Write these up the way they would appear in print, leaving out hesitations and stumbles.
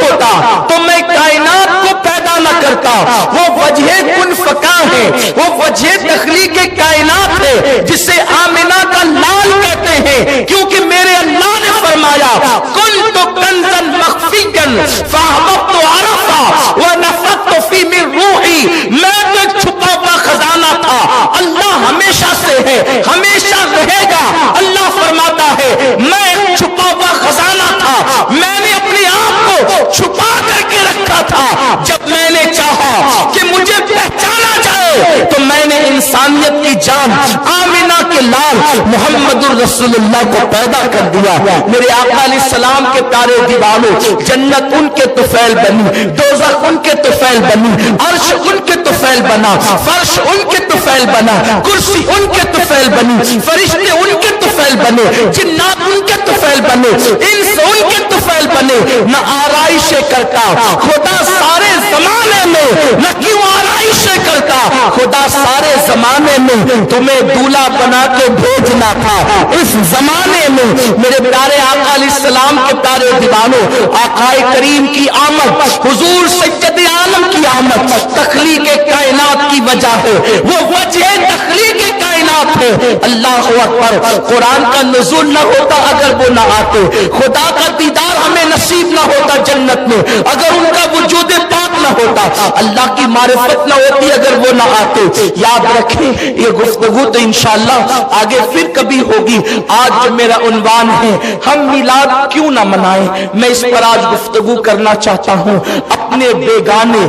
ہوتا تو میں کائنات کو پیدا نہ کرتا. وہ وجہ کن فکا ہے, وہ وجہ تخلیق کائنات ہے جسے آمنہ کا لال کہتے ہیں, کیونکہ میرے اللہ نے فرمایا کنت کنزا مخفیا فاحببت عرفا ونفخت فی من روحی, میں تو ایک چھپا ہوا خزانہ تھا. اللہ ہمیشہ سے ہے, ہمیشہ رہے گا. اللہ فرماتا ہے میں ایک چھپا ہوا خزانہ تھا, میں نے اپنے آپ کو چھپا کر کے رکھا تھا. جب میں نے چاہا کہ مجھے پہچانا جائے تو میں نے انسانیت کی جان آمنہ کے لال محمد الرسول اللہ کو پیدا کر دیا. میرے آقا علیہ السلام کے تارے دیوانوں, جنت ان کے طفیل بنی, دوزخ ان کے طفیل بنی, عرش ان کے طفیل بنا, فرش ان کے طفیل بنا, کرسی ان کے طفیل بنی, فرشتے ان کے طفیل بنے, جنات ان کے طفیل بنے, انس ان کے طفیل بنے. نہ آرائش کرتا خدا سارے زمانے میں, نہ کیوں آرائش کرتا خدا سارے زمانے میں تمہیں دولہا بنا کے بھیجنا تھا. اس زمانے میں میرے پیارے آقا علیہ السلام کے پیارے دیوانوں, آقا کریم کی آمد, حضور سید عالم کی آمد تخلیق کائنات کی وجہ ہے. وہ وجہ تخلیق کائنات ہے. اللہ اکبر. قرآن کا نزول نہ ہوتا اگر وہ نہ آتے, خدا کا دیدار ہمیں نصیب نہ ہوتا جنت میں اگر ان کا وجود پاک نہ ہوتا, اللہ کی معرفت نہ ہوتی اگر وہ نہ آتے. یاد رکھیں یہ گفتگو تو انشاءاللہ آگے پھر کبھی ہوگی. آج جو میرا عنوان ہے ہم میلاد کیوں نہ منائیں, میں اس پر آج گفتگو کرنا چاہتا ہوں. اپنے بیگانے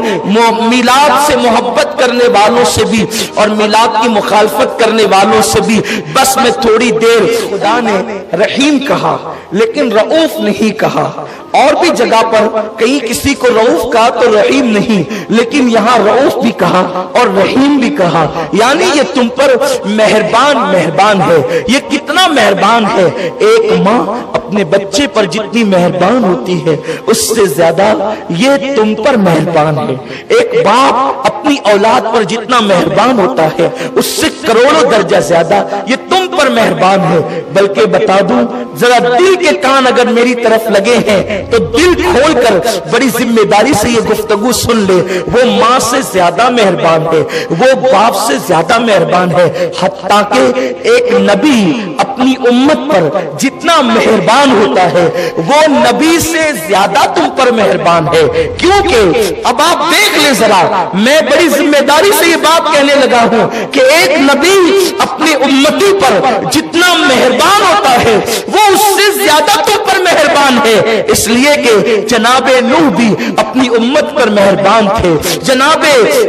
میلاد سے محبت کرنے والوں سے بھی اور میلاد کی مخالفت کرنے والوں سے بھی بس میں تھوڑی دیر. خدا نے رحیم کہا لیکن رؤوف نہیں کہا. اور بھی جگہ پر کہیں کسی کو رؤوف کہا تو رحیم نہیں, لیکن یہاں رؤوف بھی کہا اور رحیم بھی کہا. یعنی یہ تم پر مہربان ہے. یہ کتنا مہربان ہے. ایک ماں اپنے بچے پر جتنی مہربان ہوتی ہے اس سے زیادہ یہ تم پر مہربان ہے. ایک باپ اپنی اولاد پر جتنا مہربان ہوتا ہے اس سے کروڑوں درجہ زیادہ یہ تم پر مہربان ہے. بلکہ بتا دوں ذرا دل کے کان اگر میری طرف لگے ہیں تو دل کھول کر بڑی ذمہ داری سے یہ گفتگو سن لے. وہ ماں سے زیادہ مہربان ہے, وہ باپ سے زیادہ مہربان ہے. حتیٰ کہ ایک نبی اپنی امت پر جتنا مہربان ہوتا ہے وہ نبی سے زیادہ تم پر مہربان ہے. کیونکہ اب آپ دیکھ لیں ذرا, میں بڑی ذمہ داری سے یہ بات کہنے لگا ہوں کہ ایک نبی اپنی امتی پر جتنا مہربان ہوتا ہے وہ اس سے زیادہ تم پر مہربان ہے. اس لیے کہ جناب نوح بھی اپنی امت پر مہربان تھے, جناب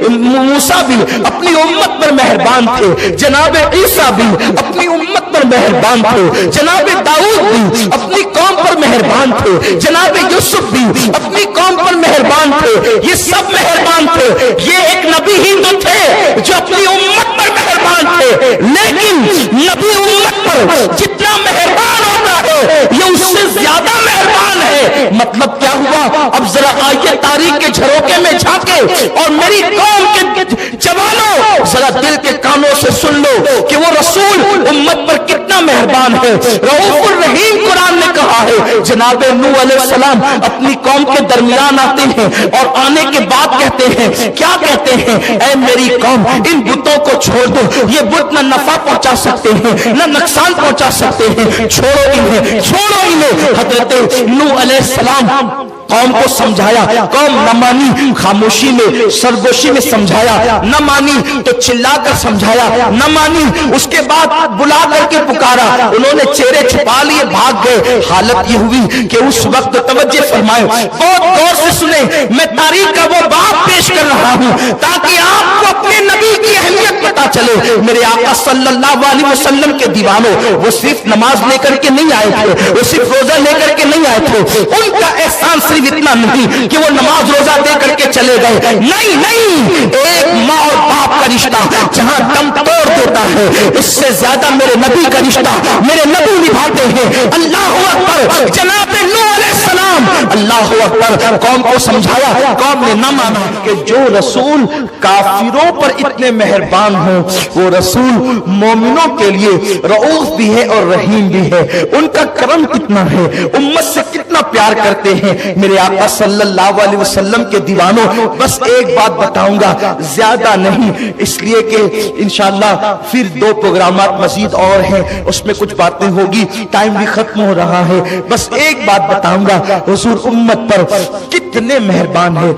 موسیٰ بھی اپنی امت پر مہربان تھے, جناب عیسیٰ بھی اپنی امت پر مہربان تھے, جناب داؤد بھی اپنی قوم پر مہربان تھے, جناب یوسف بھی اپنی قوم پر مہربان تھے. یہ سب مہربان تھے. یہ ایک نبی ہی تو تھے جو اپنی امت پر مہربان تھے, لیکن نبی امت پر جتنا مہربان ہوتا ہے یہ اس سے زیادہ مہربان ہے. مطلب کیا ہوا؟ اب ذرا آئیے تاریخ کے جھروکے میں جھانکے اور میری قوم کے جوانوں ذرا دل کے کانوں سے سن لو کہ وہ رسول امت پر کتنا مہربان ہے. رؤوف الرحیم قرآن نے کہا ہے. جناب نوح علیہ السلام اپنی قوم کے درمیان آتے ہیں اور آنے کے بعد کہتے ہیں, کیا کہتے ہیں؟ اے میری قوم ان بتوں کو چھوڑ دو, یہ بت نہ نفع پہنچا سکتے ہیں نہ نقصان پہنچا سکتے ہیں, چھوڑو انہیں, چھوڑو انہیں. حضرت نوح علیہ السلام قوم کو سمجھایا, قوم نہ مانی, خاموشی میں سرگوشی میں سمجھایا, نہ مانی تو چلا کر سمجھایا, نہ مانی اس کے بعد بلا کر کے پکارا, انہوں نے چہرے چھپا لیے بھاگ گئے. حالت یہ ہوئی کہ اس وقت توجہ فرمائے, بہت غور سے سنیں, میں تاریخ کا وہ باب پیش کر رہا ہوں تاکہ آپ کو اپنے نبی کی اہمیت پتا چلے. میرے آقا صلی اللہ علیہ وسلم کے دیوانوں, وہ صرف نماز لے کر کے نہیں آئے تھے, وہ صرف روزہ لے کر کے نہیں آئے تھے. ان کا احسان صرف اتنا نہیں کہ وہ نماز روزہ دے کر کے چلے گئے, نہیں, ایک ماں اور باپ کا رشتہ جہاں دم توڑ دیتا ہے اس سے زیادہ میرے نبی کا رشتہ میرے نبی نبھاتے ہیں. اللہ اکبر. جناب نوح علیہ السلام इमाम। अल्लाह अकबर। कौम को समझाया, कौम ने न माना कि जो रसूल काफिरों पर इतने मेहरबान हो, वो रसूल मोमिनों के लिए रऊफ भी है और रहीम भी है। उनका करम कितना है, उम्मत से कितना प्यार करते हैं। मेरे आका सल्लल्लाहु अलैहि वसल्लम के दीवानों, बस एक बात बताऊंगा, ज्यादा नहीं, इसलिए कि इंशाअल्लाह फिर 2 प्रोग्रामात मजीद और हैं, उसमें कुछ बातें होगी, टाइम भी खत्म हो रहा है। बस एक बात बताऊंगा, हुजूर उम्मत पर कितने मेहरबान है,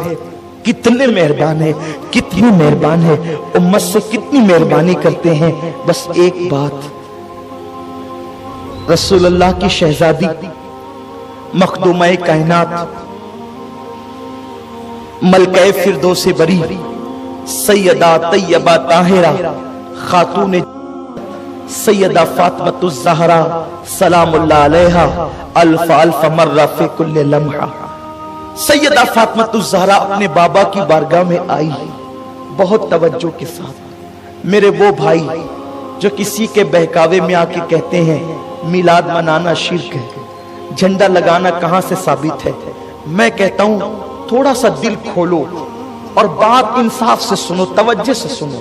कितने मेहरबान है, कितनी मेहरबान है, उम्मत से कितनी मेहरबानी करते हैं। बस एक बात, रसूलुल्लाह की शहजादी मखदूमाए कायनात, मलके फिरदौस बरी, सैयदा तैयबा ताहिरा, खातून सैयदा फातिमतुज़ ज़हरा सलामुल्लाह अलैहा, अल्फ अल्फ मर्रा फी कुल्ल लम्हा। सैयदा फातिमतुज़ ज़हरा अपने बाबा की बारगाह में आई बहुत तवज्जो के साथ। मेरे वो भाई जो किसी के बहकावे में आके कहते हैं मिलाद मनाना शिर्क है, झंडा लगाना कहां से साबित है, मैं कहता हूं थोड़ा सा दिल खोलो और बात इंसाफ से सुनो, तवज्जो से सुनो,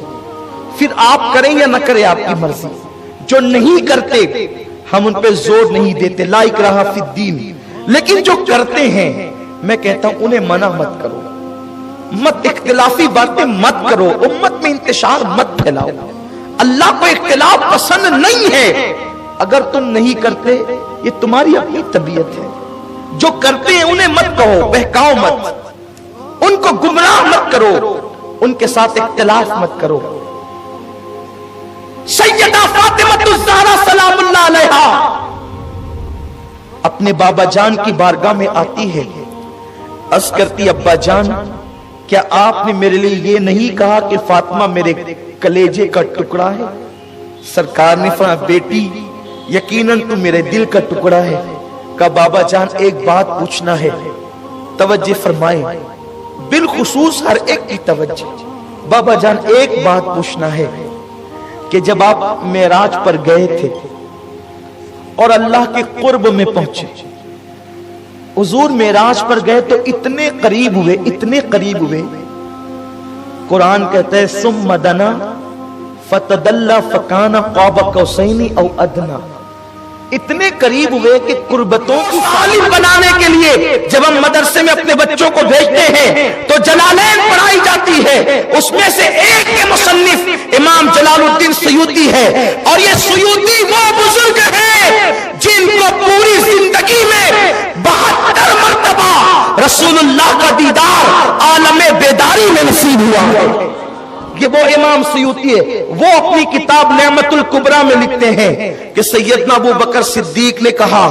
फिर आप करें या न करें आपकी मर्जी। जो नहीं करते हम उन पे जोर नहीं देते, ला इकराहा फिद्दीन, लेकिन जो करते हैं मैं कहता हूं उन्हें मना मत करो, मत इख्तिलाफी बातें मत करो, उम्मत में इंतशार मत फैलाओ। अल्लाह को इख्तिलाफ पसंद नहीं है। अगर तुम नहीं करते ये तुम्हारी अपनी तबीयत है, जो करते हैं उन्हें मत कहो, बहकाओ मत, उनको गुमराह मत करो, उनके साथ इख्तिलाफ मत करो। सैयदा फातिमतुज़ ज़हरा सलामुल्लाह अलैहा अपने बाबा जान की बारगाह में आती है, अर्ज़ करती, अब्बा जान क्या आपने मेरे लिए ये नहीं कहा कि फातिमा मेरे कलेजे का टुकड़ा है? सरकार ने फरमाया, बेटी यकीनन तू मेरे दिल का टुकड़ा है। का बाबा जान एक बात पूछना है, तवज्जो फरमाए, बिलखुसूस हर एक की तवज्जो। बाबा जान एक बात पूछना है कि जब आप मेराज पर गए थे और अल्लाह के कुर्ब में पहुंचे, हुजूर मेराज पर गए तो इतने करीब हुए, इतने करीब हुए, कुरान कहता है सुम्मा दना फतदल्ला फकाना क़ाब कौसैनी औ अदना, इतने करीब हुए कि कुर्बतों की तालीम बनाने के लिए जब हम मदरसे में अपने बच्चों को भेजते हैं तो जलालैन पढ़ाई जाती है, उसमें से एक के मुसन्निफ इमाम जलालुद्दीन सयूती है, और ये सयूती वो बुजुर्ग है जिनको पूरी जिंदगी में 72 मरतबा रसूलुल्लाह का दीदार आलमे बेदारी में नसीब हुआ। ये वो इमाम सयूती है। वो अपनी किताब नेमतुल कुबरा में लिखते हैं कि सैयदना अबू बकर सिद्दीक ने कहा,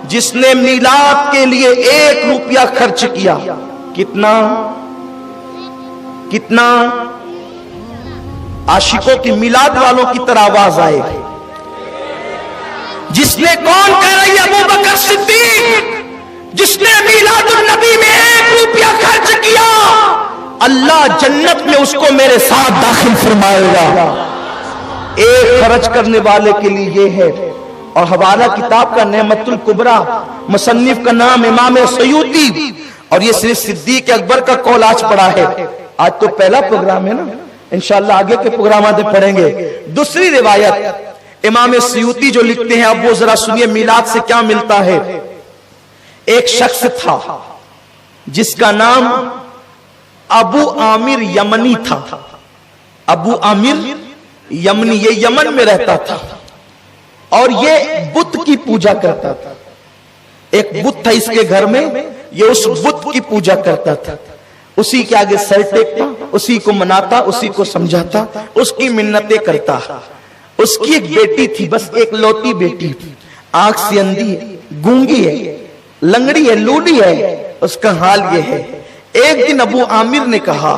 जिसने मीलाद के लिए 1 रुपया खर्च किया, कितना कितना आशिकों की मिलाद वालों की तरह आवाज आए, जिसने, कौन कह रही है? अबू बकर सिद्दीक, जिसने मीलादुन नबी में 1 रुपया खर्च किया, अल्लाह जन्नत में उसको मेरे साथ दाखिल फरमाएगा। एक खर्च करने वाले के लिए ये है। और हवाला किताब का नेमतुल कुबरा, मुसन्निफ का नाम इमाम सयूती, और ये सिर्फ सिद्दीक अकबर का कौल आज पढ़ा है। आज तो पहला प्रोग्राम है ना, इंशाअल्लाह आगे के प्रोग्राम आते पढ़ेंगे। दूसरी रिवायत इमाम सयूती जो लिखते हैं, अब वो जरा सुनिए मिलाद से क्या मिलता है। एक शख्स था जिसका नाम अबू आमिर यमनी था। अबू आमिर यमनी, ये यमन में रहता था और ये बुत की पूजा करता था। एक बुत था इसके घर में, ये उस बुत की पूजा करता था, उसी के आगे सर टेकता, उसी को मनाता, उसी को समझाता, उसकी मिन्नतें करता। उसकी एक बेटी थी, बस एक लौती बेटी, आंख से अंधी है, गूंगी है, लंगड़ी है, लूली है, उसका हाल ये है। एक दिन अबू आमिर ने कहा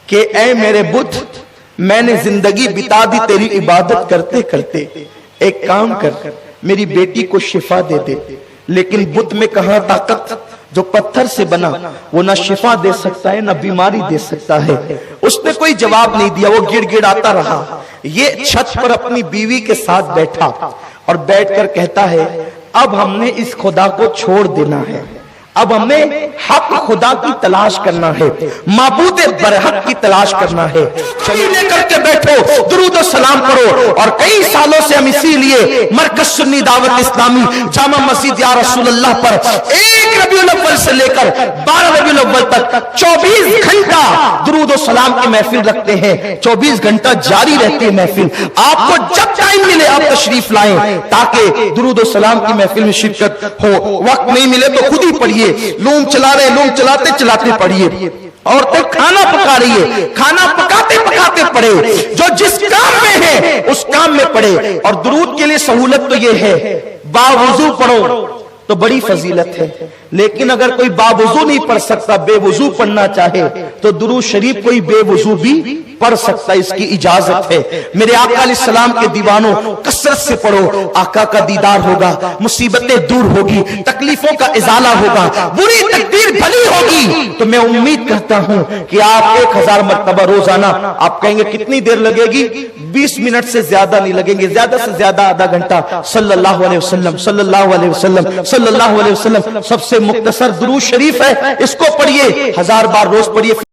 कि ऐ मेरे बुत, मैंने जिंदगी बिता दी तेरी इबादत करते करते, एक काम कर, मेरी बेटी को शिफा दे दे। लेकिन बुत में कहां ताकत, जो पत्थर से बना वो ना शिफा दे सकता है ना बीमारी दे सकता है। उसने कोई जवाब नहीं दिया, वो गिड़गिड़ाता रहा। ये छत पर अपनी बीवी के साथ बैठा और बैठकर कहता है, अब हमने इस खुदा को छोड़ देना है, اب हमें हक खुदा की तलाश करना है, माबूद बरहक की तलाश करना है। चलिए लेकर के बैठो, दुरूद और सलाम करो। और कई सालों से हम इसीलिए मरकज सुन्नी दावत इस्लामी जामा मस्जिद या रसूल अल्लाह पर 1 रबीउल अव्वल से लेकर 12 रबीउल अव्वल तक 24 घंटा दुरूद और सलाम की महफिल रखते हैं। 24 घंटा जारी रहती है महफिल। आपको जब टाइम मिले आप तशरीफ लाएं, ताकि दुरूद और सलाम की महफिल में शिरकत हो। वक्त नहीं मिले तो खुद ही पढ़िए, लूम चला रहे, लूम चलाते चलाते पढ़िए। और तो खाना पका रही है, खाना पकाते पकाते पढ़े। जो जिस काम में है उस काम में पढ़े। और दुरूद के लिए सहूलत तो ये है, बावुजू पढ़ो तो बड़ी फजीलत है। लेकिन अगर कोई बावुजू नहीं पढ़ सकता, बेवुजू पढ़ना चाहे, तो दुरूद शरीफ कोई बेवुजू भी पढ़ सकता, इसकी इजाजत है। मेरे आका अलैहिस्सलाम के दीवानों, कसरत से पढ़ो, आका का दीदार होगा, मुसीबतें दूर होगी, तकलीफों का इजाला होगा, बुरी तकदीर भली होगी। तो मैं उम्मीद करता हूं कि आप 1000 मरतबा रोजाना, आप कहेंगे कितनी देर लगेगी? 20 मिनट से ज्यादा नहीं लगेंगे, ज्यादा से ज्यादा आधा घंटा। सल्लल्लाहु अलैहि वसल्लम, सल्लल्लाहु अलैहि वसल्लम, सल्लल्लाहु अलैहि वसल्लम सबसे मुख्तसर दुरूद शरीफ है, इसको पढ़िए, 1000 बार रोज पढ़िए।